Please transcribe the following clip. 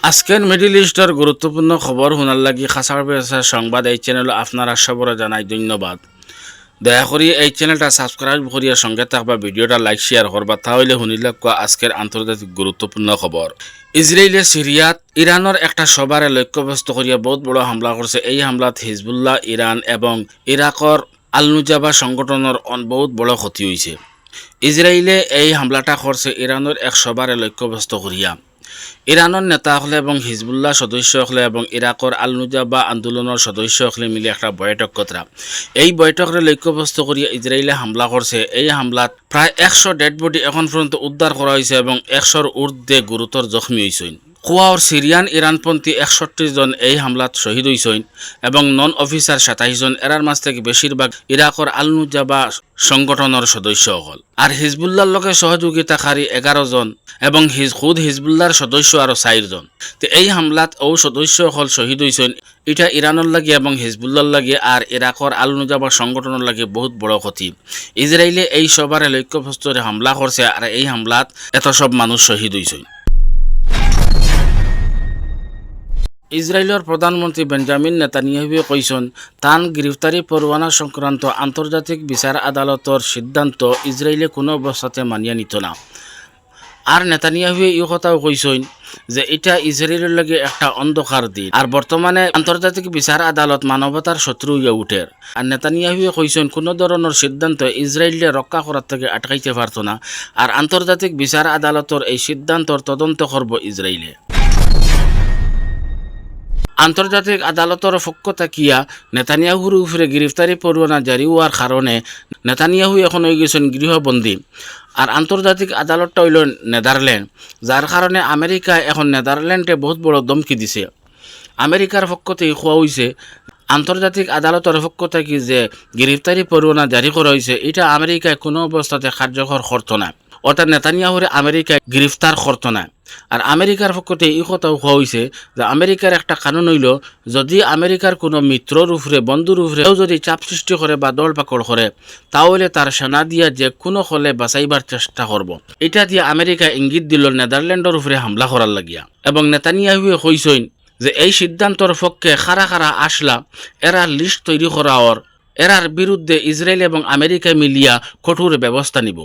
আজকের মিডিল ইস্টের গুরুত্বপূর্ণ খবর শোনার লাগি খাসার বেসার সংবাদ এই চ্যানেল আপনারা সবরে জানাই ধন্যবাদ। দয়া করি এই চ্যানেলটা সাবস্ক্রাইব করিয়া সঙ্গে থাকবা, ভিডিওটা লাইক শেয়ার করবা, তাহলে শুনিলে আজকের আন্তর্জাতিক গুরুত্বপূর্ণ খবর। ইসরায়েলে সিরিয়াত ইরানের একটা সভারে লক্ষ্যবস্তু করিয়া বহুত বড় হামলা করছে। এই হামলাত হিজবুল্লাহ, ইরান এবং ইরাকর আল নুজাবা সংগঠনের বহুত বড় ক্ষতি হয়েছে। ইসরায়েলে এই হামলাটা করছে ইরানের এক সভারে লক্ষ্যবস্তু করিয়া। ইরানের নেতাসকলে এবং হিজবুল্লাহ সদস্যসকলে এবং ইরাকর আল নুজাবা আন্দোলনের সদস্যসকলে মিলে একটা বৈঠক করা। এই বৈঠকের লক্ষ্যবস্তু করিয়া ইসরায়েলে হামলা করছে। এই হামলাত প্রায় 100 ডেড বডি এখন পর্যন্ত উদ্ধার করা হয়েছে এবং 100-র ঊর্ধ্বে গুরুতর জখমী হয়েছেন। কোয়ার সিরিয়ান ইরানপন্থী 61 জন এই হামলাত শহীদ হয়েছেন এবং নন অফিসার 27 জন। এরার মাঝ থেকে বেশিরভাগ ইরাকর আল নুজাবা সংগঠনের সদস্য হল। আর হিজবুল্লাহর লগে সহযোগিতাকারী 11 জন এবং খুদ হিজবুল্লাহর সদস্য আরও 4 জন। তো এই হামলাত সদস্য হল শহীদ হয়েছেন। এটা ইরানের লাগে এবং হিজবুল্লাহর লাগে আর ইরাকর আল নুজাবা সংগঠনের লাগে বহুত বড় ক্ষতি। ইসরায়েলে এই সবারে লক্ষ্যবস্তুরে হামলা করছে আর এই হামলাত এত সব মানুষ শহীদ হয়েছেন। ইসরায়েলের প্রধানমন্ত্রী বেঞ্জামিন নেতানিয়াহুয়ে কইছেন তান গ্রেফতারি পরোয়ানা সংক্রান্ত আন্তর্জাতিক বিচার আদালতের সিদ্ধান্ত ইসরায়েলে কোনো অবস্থাতে মানিয়া নিত না। আর নেতানিয়াহুয়ে এই কথাও কইছেন যে এটা ইসরায়েলের লাগে একটা অন্ধকার দিন আর বর্তমানে আন্তর্জাতিক বিচার আদালত মানবতার শত্রু হইয়া উঠে। আর নেতানিয়াহুয়ে কইছেন কোনো ধরনের সিদ্ধান্ত ইসরায়েলে রক্ষা করার থেকে আটকাইতে পারত না। আর আন্তর্জাতিক বিচার আদালতের এই সিদ্ধান্তর তদন্ত করব ইসরায়েলে। আন্তর্জাতিক আদালতের পক্ষ থাকিয়া নেতানিয়াহুর উপরে গ্রেফতারি পরোয়ানা জারি হওয়ার কারণে নেতানিয়াহু এখন হয়ে গেছেন গৃহবন্দী। আর আন্তর্জাতিক আদালতটা হইল নেদারল্যান্ড, যার কারণে আমেরিকা এখন নেদারল্যান্ডে বহুত বড় ধমকি দিছে। আমেরিকার পক্ষ থেকে কোয়া হয়েছে আন্তর্জাতিক আদালতের পক্ষ থেকে যে গ্রেফতারি পরোয়ানা জারি করা হয়েছে এটা আমেরিকায় কোনো অবস্থাতে কার্যকর করত না, অর্থাৎ নেতানিয়াহুরে আমেরিকায় গ্রেফতার করত না। আর আমেরিকার পক্ষতে এই কথাও কোয়া হয়েছে যে আমেরিকার একটা কানুন হইল যদি আমেরিকার কোনো মিত্রর উপরে বন্ধুর উপরে যদি চাপ সৃষ্টি করে বা দল পাকড় করে তাহলে তার সেনা দিয়া যে কোনো হলে বাঁচাইবার চেষ্টা করব। এটা দিয়ে আমেরিকা ইঙ্গিত দিল নেদারল্যান্ডের উপরে হামলা করার লাগিয়া। এবং নেতানিয়াহুয়ে কইছেন যে এই সিদ্ধান্তর পক্ষে খারা খারা আসলা এরা লিস্ট তৈরি করা এরার বিরুদ্ধে ইসরায়েল এবং আমেরিকা মিলিয়া কঠোর ব্যবস্থা নিব।